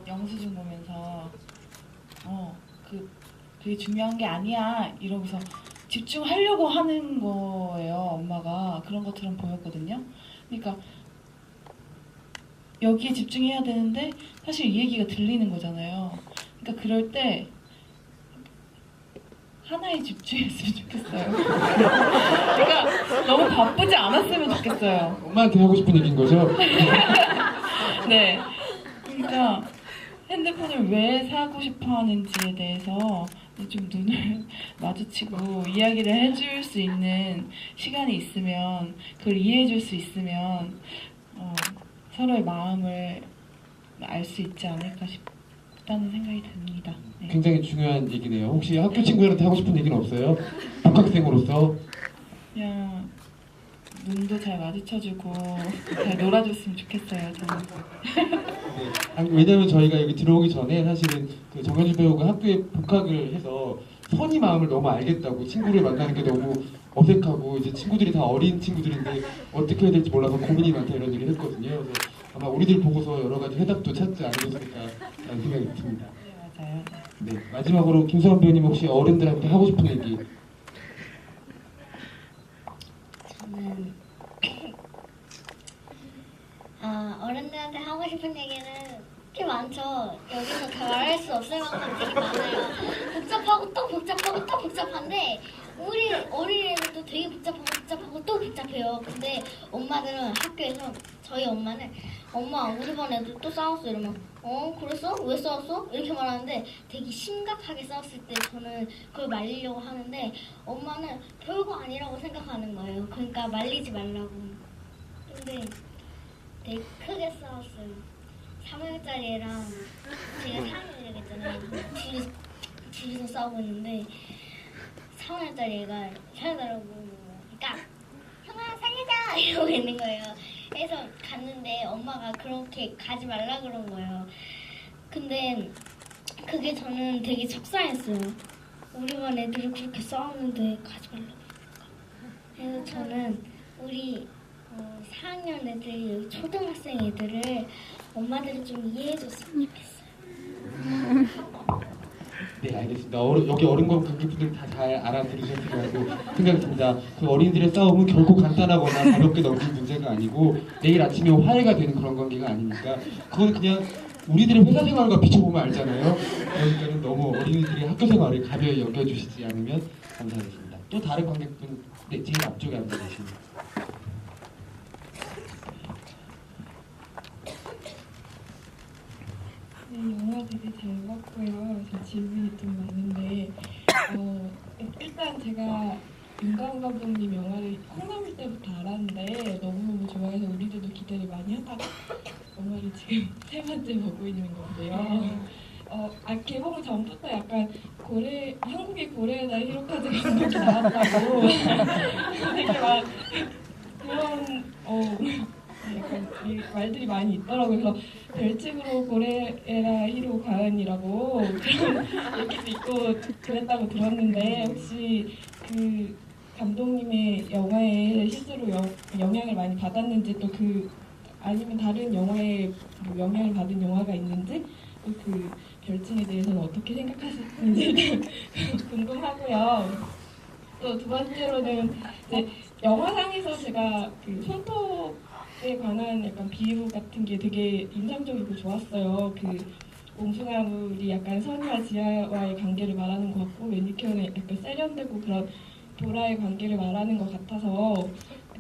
영수증 보면서 그게 중요한 게 아니야 이러면서 집중하려고 하는 거예요. 엄마가 그런 것처럼 보였거든요. 그러니까 여기에 집중해야 되는데 사실 이 얘기가 들리는 거잖아요. 그러니까 그럴 때 하나에 집중했으면 좋겠어요. 그러니까 너무 바쁘지 않았으면 좋겠어요. 엄마한테 하고 싶은 얘기인 거죠? 네. 그러니까 핸드폰을 왜 사고 싶어 하는지에 대해서 좀 눈을 마주치고 이야기를 해줄 수 있는 시간이 있으면, 그걸 이해해줄 수 있으면 서로의 마음을 알 수 있지 않을까 싶다는 생각이 듭니다. 네. 굉장히 중요한 얘기네요. 혹시 학교 친구들한테 하고 싶은 얘기는 없어요? 복학생으로서? 그냥 눈도 잘 마주쳐주고 잘 놀아줬으면 좋겠어요. 저는. 네. 아니, 왜냐면 저희가 여기 들어오기 전에 사실은 그 정현주 배우가 학교에 복학을 해서 선희 마음을 너무 알겠다고, 친구를 만나는 게 너무 어색하고 이제 친구들이 다 어린 친구들인데 어떻게 해야 될지 몰라서 고민이 많다 이런 얘기를 했거든요. 그래서 아마 우리들 보고서 여러 가지 해답도 찾지 않으셨을까라는 생각이 듭니다. 네, 맞아요. 네, 마지막으로 김서원 배우님 혹시 어른들한테 하고 싶은 얘기? 저는 어른들한테 하고 싶은 얘기는 꽤 많죠. 여기서 다 말할 수 없을 만큼 되게 많아요. 복잡하고 또 복잡하고 또 복잡한데 우리 어린애들도 되게 복잡하고 또 복잡해요. 근데 엄마들은 학교에서, 저희 엄마는 엄마 우리 반 애들 또 싸웠어 이러면 그랬어? 왜 싸웠어? 이렇게 말하는데 되게 심각하게 싸웠을 때 저는 그걸 말리려고 하는데 엄마는 별거 아니라고 생각하는 거예요. 그러니까 말리지 말라고. 근데 되게 크게 싸웠어요. 3학년짜리 애랑 제가 4학년이라고 했잖아요. 둘이서 싸우고 있는데 3학년짜리 애가 살려달라고 그러니까 형아 살려줘 이러고 있는 거예요. 그래서 갔는데 엄마가 그렇게 가지 말라 그런 거예요. 근데 그게 저는 되게 속상했어요. 우리 반 애들이 그렇게 싸우는데 가지 말라고 그러니까. 그래서 저는 우리 4학년 애들, 초등학생 애들을 엄마들이 좀 이해해줬으면 좋겠어요. 네, 알겠습니다. 여기 어른과 관객분들 다 잘 알아들으셨을 거라고 생각이 듭니다. 그 어린이들의 싸움은 결코 간단하거나 가볍게 넘길 문제가 아니고 내일 아침에 화해가 되는 그런 관계가 아니니까 그건 그냥 우리들의 회사 생활과 비춰보면 알잖아요. 그러니까 너무 어린이들의 학교 생활을 가벼이 여겨주시지 않으면 감사하겠습니다. 또 다른 관객분, 네, 제일 앞쪽에 앉아 계십니다. 네, 영화 되게 잘 봤고요. 제 질문이 좀 많은데 일단 제가 윤가은 감독님 영화를 콩나물 때부터 알았는데 너무너무 좋아해서 우리들도 기대를 많이 하다가 영화를 지금 3번째 보고 있는 건데요. 개봉 전부터 약간 한국의 고레에다 히로카즈 감독이 나왔다고 되게 막 그런 약간 말들이 많이 있더라고요. 그래서 별칭으로 고레에라 히로 가은이라고 그런 얘기도 있고 그랬다고 들었는데 혹시 그 감독님의 영화에 실제로 영향을 많이 받았는지, 또 아니면 다른 영화에 영향을 받은 영화가 있는지, 또 그 별칭에 대해서는 어떻게 생각하시는지 궁금하고요. 또 두 번째로는 이제 영화상에서 제가 그 손톱에 관한 약간 비유 같은 게 되게 인상적이고 좋았어요. 그 옹수나물이 약간 선이와 지아와의 관계를 말하는 것 같고 매니큐어는 약간 세련되고 그런 도라의 관계를 말하는 것 같아서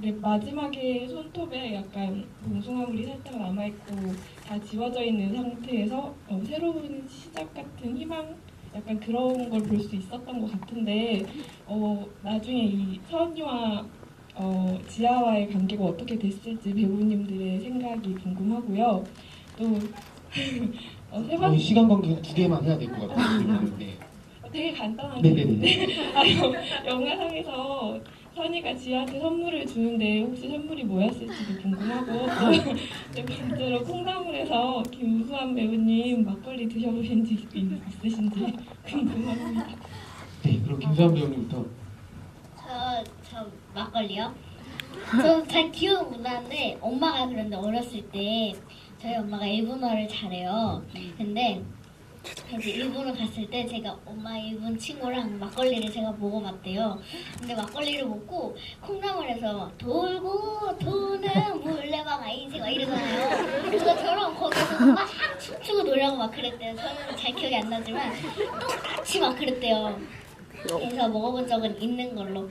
네, 마지막에 손톱에 약간 봉숭아물이 살짝 남아있고 다 지워져 있는 상태에서 새로운 시작 같은 희망? 약간 그런 걸 볼 수 있었던 것 같은데 나중에 이 선이와 지아와의 관계가 어떻게 됐을지 배우님들의 생각이 궁금하고요. 또 세 번째 시간 관계 2개만 해야 될 것 같아요. 네. 되게 간단하게 네네네. 영화상에서 선이가 지아한테 선물을 주는데 혹시 선물이 뭐였을지도 궁금하고 또 네 번째로 콩나물에서 김수환 배우님 막걸리 드셔보신 적 있으신지 궁금합니다. 네, 그럼 김수환 배우님부터. 저 막걸리요? 저 잘 기억은 못 나는데 엄마가 그런데 어렸을 때 저희 엄마가 일본어를 잘해요. 근데 이제 일본을 갔을 때 제가 엄마 일본 친구랑 막걸리를 제가 먹어봤대요. 근데 막걸리를 먹고 콩나물에서 막 돌고 도는 물레방 아이지 막 이러잖아요. 그것처럼 거기서 막 춤추고 노래하고 막 그랬대요. 저는 잘 기억이 안 나지만 똑같이 막 그랬대요. 그래서 먹어본 적은 있는 걸로.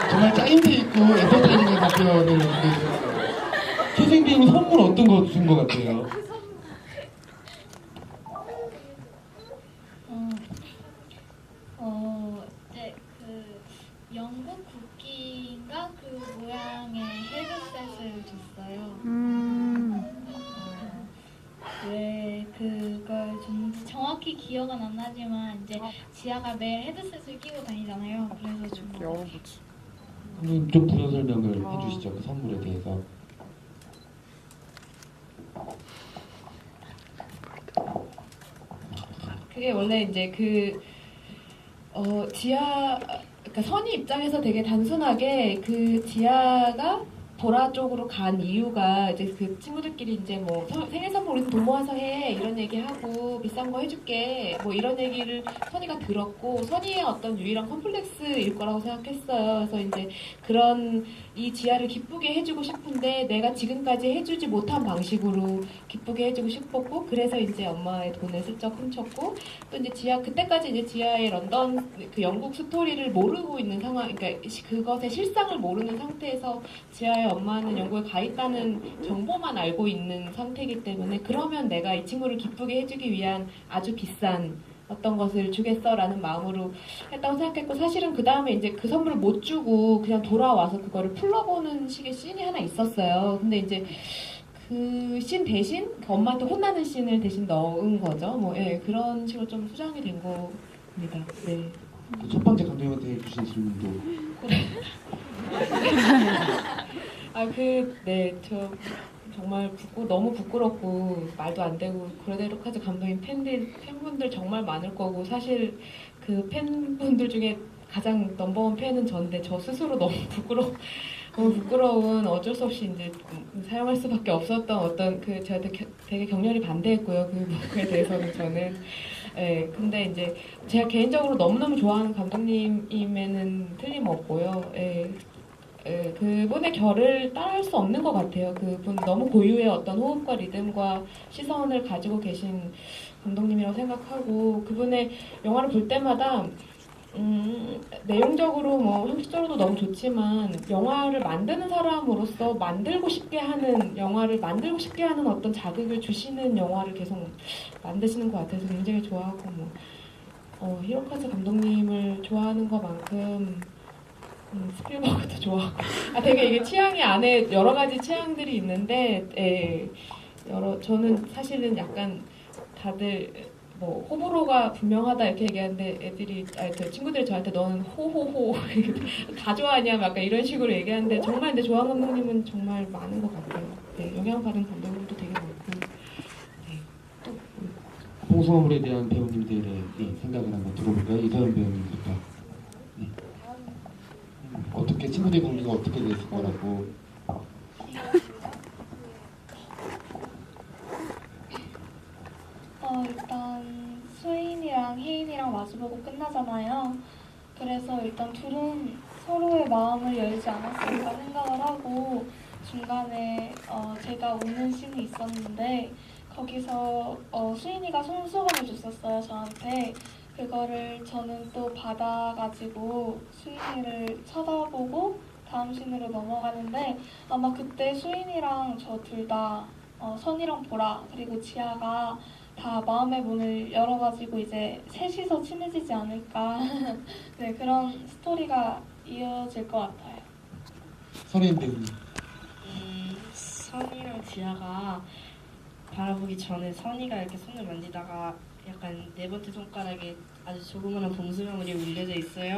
정말 짜임새 있고 엔터테이닝한 답변을 준비해주셨어요. 최생 배우 선물 어떤 거 준 것 같아요? 이제 그 영국 국기인가 그 모양의 헤드셋을 줬어요. 왜 그걸 줬는지 정확히 기억은 안 나지만 이제 지아가 매일 헤드셋을 끼고 다니잖아요. 그래서 준 거. 감독님 좀 부연 설명을 해주시죠. 그 선물에 대해서. 그게 원래 이제 지아, 그러니까 선희 입장에서 되게 단순하게 그 지아가 보라 쪽으로 간 이유가 이제 그 친구들끼리 이제 뭐 생일 선물 우리 돈 모아서 해 이런 얘기하고 비싼 거 해줄게 뭐 이런 얘기를 선희가 들었고 선희의 어떤 유일한 컴플렉스일 거라고 생각했어요. 그래서 이제 그런 이 지아를 기쁘게 해주고 싶은데 내가 지금까지 해주지 못한 방식으로 기쁘게 해주고 싶었고 그래서 이제 엄마의 돈을 슬쩍 훔쳤고 또 이제 그때까지 이제 지아의 런던 그 영국 스토리를 모르고 있는 상황, 그러니까 그것의 실상을 모르는 상태에서 지아의 엄마는 영국에 가 있다는 정보만 알고 있는 상태이기 때문에 그러면 내가 이 친구를 기쁘게 해주기 위한 아주 비싼 어떤 것을 주겠어라는 마음으로 했다고 생각했고 사실은 그 다음에 이제 그 선물을 못 주고 그냥 돌아와서 그거를 풀러보는 식의 씬이 하나 있었어요. 근데 이제 그 씬 대신 엄마한테 혼나는 씬을 대신 넣은 거죠. 뭐 예, 그런 식으로 좀 수정이 된 겁니다. 네. 첫 번째 감독님한테 해주신 질문도. 저 정말 너무 부끄럽고 말도 안 되고 그러대로까지 감독님 팬분들 정말 많을 거고 사실 그 팬분들 중에 가장 넘버원 팬은 저인데 저 스스로 너무 부끄러운 어쩔 수 없이 이제 사용할 수밖에 없었던 어떤 그 제가 되게 격렬히 반대했고요. 그 부분에 대해서는 저는. 예, 근데 이제 제가 개인적으로 너무너무 좋아하는 감독님임에는 틀림없고요. 그분의 결을 따라할 수 없는 것 같아요. 그분 너무 고유의 어떤 호흡과 리듬과 시선을 가지고 계신 감독님이라고 생각하고 그분의 영화를 볼 때마다 내용적으로 뭐 형식적으로도 너무 좋지만 영화를 만드는 사람으로서 만들고 싶게 하는 영화를 만들고 싶게 하는 어떤 자극을 주시는 영화를 계속 만드시는 것 같아서 굉장히 좋아하고 히로카즈 감독님을 좋아하는 것만큼 스필버그도 좋아하고 되게 이게 취향이 안에 여러 가지 취향들이 있는데 저는 사실은 약간 다들 뭐 호불호가 분명하다 이렇게 얘기하는데 친구들이 저한테 너는 호호호 다 좋아하냐 막 약간 이런 식으로 얘기하는데 정말 근데 좋아하는 감독님은 정말 많은 것 같아요. 네, 영향받은 감독님도 되게 많고. 또 봉숭아물에 대한 배우님들의 생각을 한번 들어볼까요? 이서연 배우님부터. 네. 어떻게 친구들 관계가 어떻게 됐을 거라고. 일단 수인이랑 혜인이랑 마주보고 끝나잖아요. 그래서 일단 둘은 서로의 마음을 열지 않았을까 생각을 하고 중간에 제가 우는 씬이 있었는데 거기서 수인이가 손수건을 줬었어요 저한테. 그거를 저는 또 받아가지고 수인이를 쳐다보고 다음 씬으로 넘어가는데 아마 그때 수인이랑 저 둘 다 선이랑 보라 그리고 지아가 다 마음의 문을 열어가지고 이제 셋이서 친해지지 않을까 네, 그런 스토리가 이어질 것 같아요. 선혜인 배우님. 선이랑 지아가 바라보기 전에 선이가 이렇게 손을 만지다가 약간 네 번째 손가락에 아주 조그마한 봉숭아물이 물려져 있어요.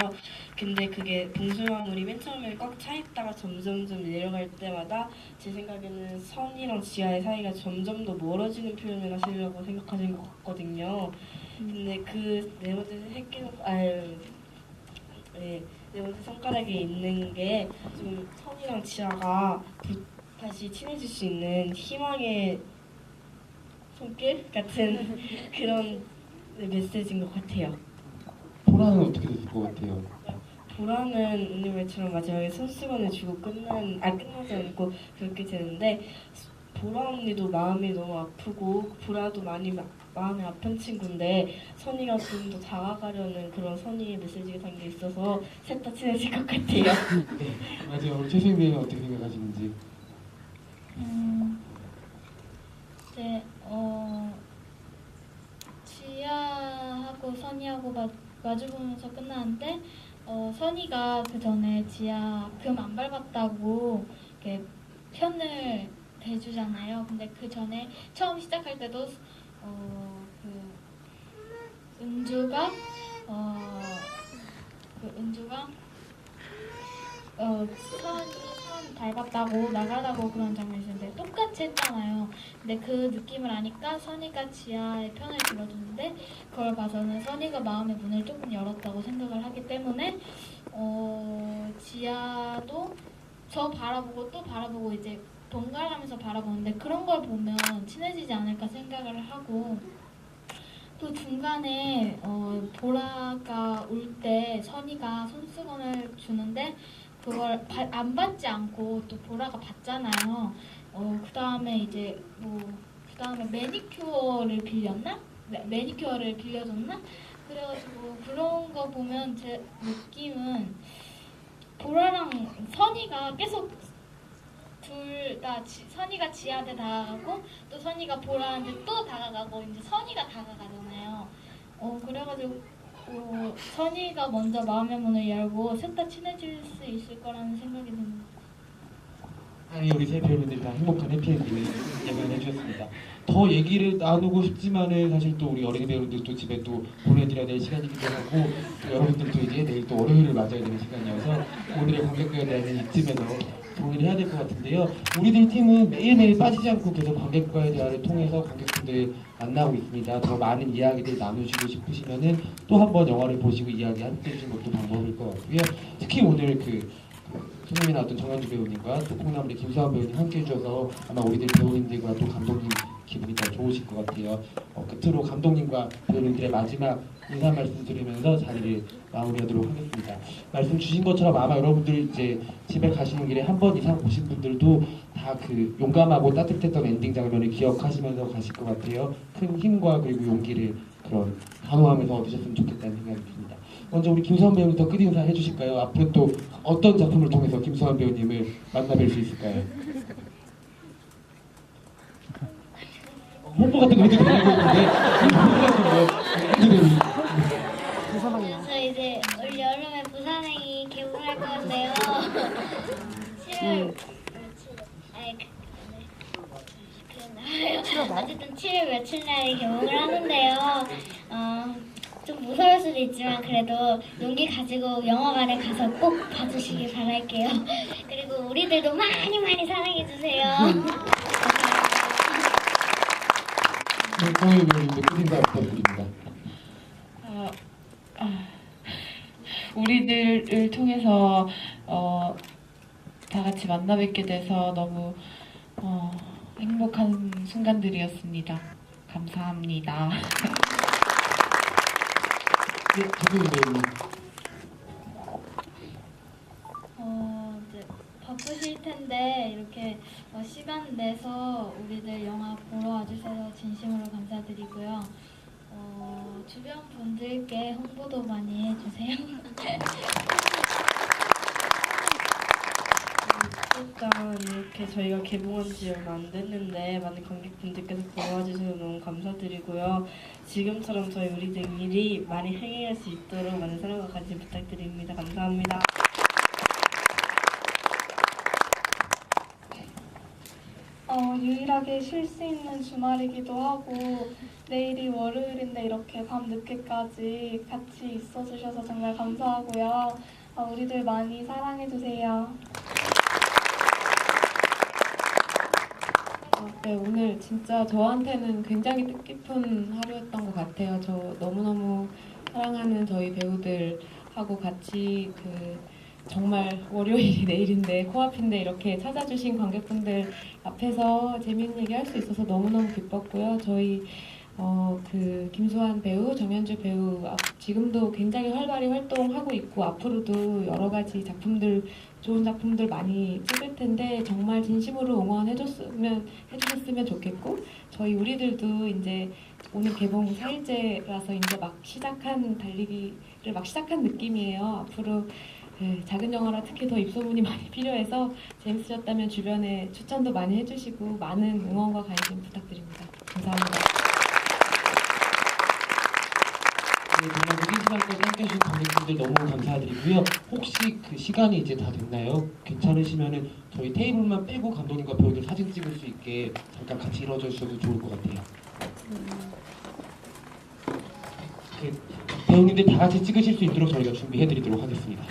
근데 그게 봉숭아물이 맨 처음에 꽉 차 있다가 점점점 내려갈 때마다 제 생각에는 선이랑 지아의 사이가 점점 더 멀어지는 표현을 하시려고 생각하신 것 같거든요. 근데 그 네 번째 네 번째 손가락에 있는 게 좀 선이랑 지아가 다시 친해질 수 있는 희망의 손길 같은 그런 메시지인 것 같아요. 보라는 어떻게 됐을 것 같아요? 보라는 언니 말처럼 마지막에 손수건을 주고 끝나지 않고 그렇게 되는데 보라 언니도 마음이 너무 아프고 보라도 많이 마음이 아픈 친구인데 선이가 좀 더 다가가려는 그런 선이의 메시지가 담겨 있어서 셋 다 친해질 것 같아요. 네, 맞아요. 우리 최수인 배우는 어떻게 생각하시는지? 네, 지아하고 선이하고 마주보면서 끝나는데 선이가 그 전에 지아 금 안 밟았다고 이렇게 편을 대주잖아요. 근데 그 전에 처음 시작할 때도 은주가 선 밟았다고 나가라고 그런 장면이 있었는데 똑같이 했잖아요. 근데 그 느낌을 아니까 선이가 지아의 편을 들어줬는데 그걸 봐서는 선이가 마음의 문을 조금 열었다고 생각을 하기 때문에 지아도 저 바라보고 또 바라보고 이제 번갈아가면서 바라보는데 그런 걸 보면 친해지지 않을까 생각을 하고 또 중간에 보라가 울 때 선이가 손수건을 주는데 그걸 안 받지 않고 또 보라가 받잖아요. 그 다음에 이제 그 다음에 매니큐어를 빌렸나? 매니큐어를 빌려줬나? 그래가지고 그런 거 보면 제 느낌은 보라랑 선이가 계속 둘 다 선이가 지아한테 다가가고 또 선이가 보라한테 또 다가가고 이제 선이가 다가가잖아요. 그래가지고 선이가 먼저 마음의 문을 열고 셋 다 친해질 수 있을 거라는 생각이 듭니다. 아니 우리 세 배우님들이 다 행복한 해피엔딩을 예고해 주셨습니다. 더 얘기를 나누고 싶지만은 사실 또 우리 어린이 배우들 또 집에 또 보내드려야 될 시간이기도 하고 여러분들도 이제 내일 또 월요일을 맞아야 되는 시간이어서 오늘의 관객과에 대한 이쯤에서 정리를 해야 될 것 같은데요. 우리들 팀은 매일매일 빠지지 않고 계속 관객과의 대화를 통해서 관객분들 만나고 있습니다. 더 많은 이야기들 나누시고 싶으시면은 또 한 번 영화를 보시고 이야기 함께 해주시는 것도 방법일 것 같고요. 특히 오늘 손님이 나왔던 정현주 배우님과 또 콩나물의 김수환 배우님 함께 해주셔서 아마 우리들 배우님들과 또 감독님 기분이 더 좋으실 것 같아요. 끝으로 감독님과 배우님들의 마지막 인사 말씀 드리면서 자리를 마무리하도록 하겠습니다. 말씀 주신 것처럼 아마 여러분들 이제 집에 가시는 길에 한 번 이상 보신 분들도 다 그 용감하고 따뜻했던 엔딩 장면을 기억하시면서 가실 것 같아요. 큰 힘과 그리고 용기를 그런 단호함에서 얻으셨으면 좋겠다는 생각이 듭니다. 먼저 우리 김수환 배우님 더 끝인사 해주실까요? 앞으로 또 어떤 작품을 통해서 김수환 배우님을 만나뵐 수 있을까요? 홍보 같은 거 해도 되냐고 했는데 저 이제 올 여름에 부산행이 개봉할 건데요. 7월 어쨌든 7월 며칠 날에 개봉을 하는데요. 좀 무서울 수도 있지만 그래도 용기 가지고 영화관에 가서 꼭 봐주시길 바랄게요. 그리고 우리들도 많이 많이 사랑해주세요. 정희 배우님도 끝인사 부탁드립니다. 우리들을 통해서 다 같이 만나 뵙게 돼서 너무 행복한 순간들이었습니다. 감사합니다. 네, 정희 배우님. 이제 바쁘실 텐데 이렇게 시간 내서 우리들 영화 보러 와주셔서 진심으로 감사드리고요. 주변 분들께 홍보도 많이 해주세요. 일단 이렇게 저희가 개봉한 지 얼마 안 됐는데 많은 관객분들께서 보러 주셔서 너무 감사드리고요. 지금처럼 저희 우리들 일이 많이 행해할 수 있도록 많은 사랑과 관심 부탁드립니다. 감사합니다. 유일하게 쉴 수 있는 주말이기도 하고 내일이 월요일인데 이렇게 밤 늦게까지 같이 있어주셔서 정말 감사하고요. 우리들 많이 사랑해주세요. 네, 오늘 진짜 저한테는 굉장히 뜻깊은 하루였던 것 같아요. 저 너무너무 사랑하는 저희 배우들하고 같이 정말 월요일이 내일인데 코앞인데 이렇게 찾아주신 관객분들 앞에서 재미있는 얘기 할 수 있어서 너무너무 기뻤고요. 저희 김수환 배우, 정현주 배우 지금도 굉장히 활발히 활동하고 있고 앞으로도 여러 가지 작품들, 좋은 작품들 많이 찍을 텐데 정말 진심으로 해주셨으면 좋겠고 저희 우리들도 이제 오늘 개봉 4일째라서 이제 막 시작한 달리기를 막 시작한 느낌이에요. 앞으로 작은 영화라 특히 더 입소문이 많이 필요해서 재밌으셨다면 주변에 추천도 많이 해주시고 많은 응원과 관심 부탁드립니다. 감사합니다. 네, 정말 늦은 시간까지 함께 해주신 관객분들 너무 감사드리고요. 혹시 그 시간이 이제 다 됐나요? 괜찮으시면은 저희 테이블만 빼고 감독님과 배우들 사진 찍을 수 있게 잠깐 같이 이루어져 주셔도 좋을 것 같아요. 배우님들 다 같이 찍으실 수 있도록 저희가 준비해드리도록 하겠습니다.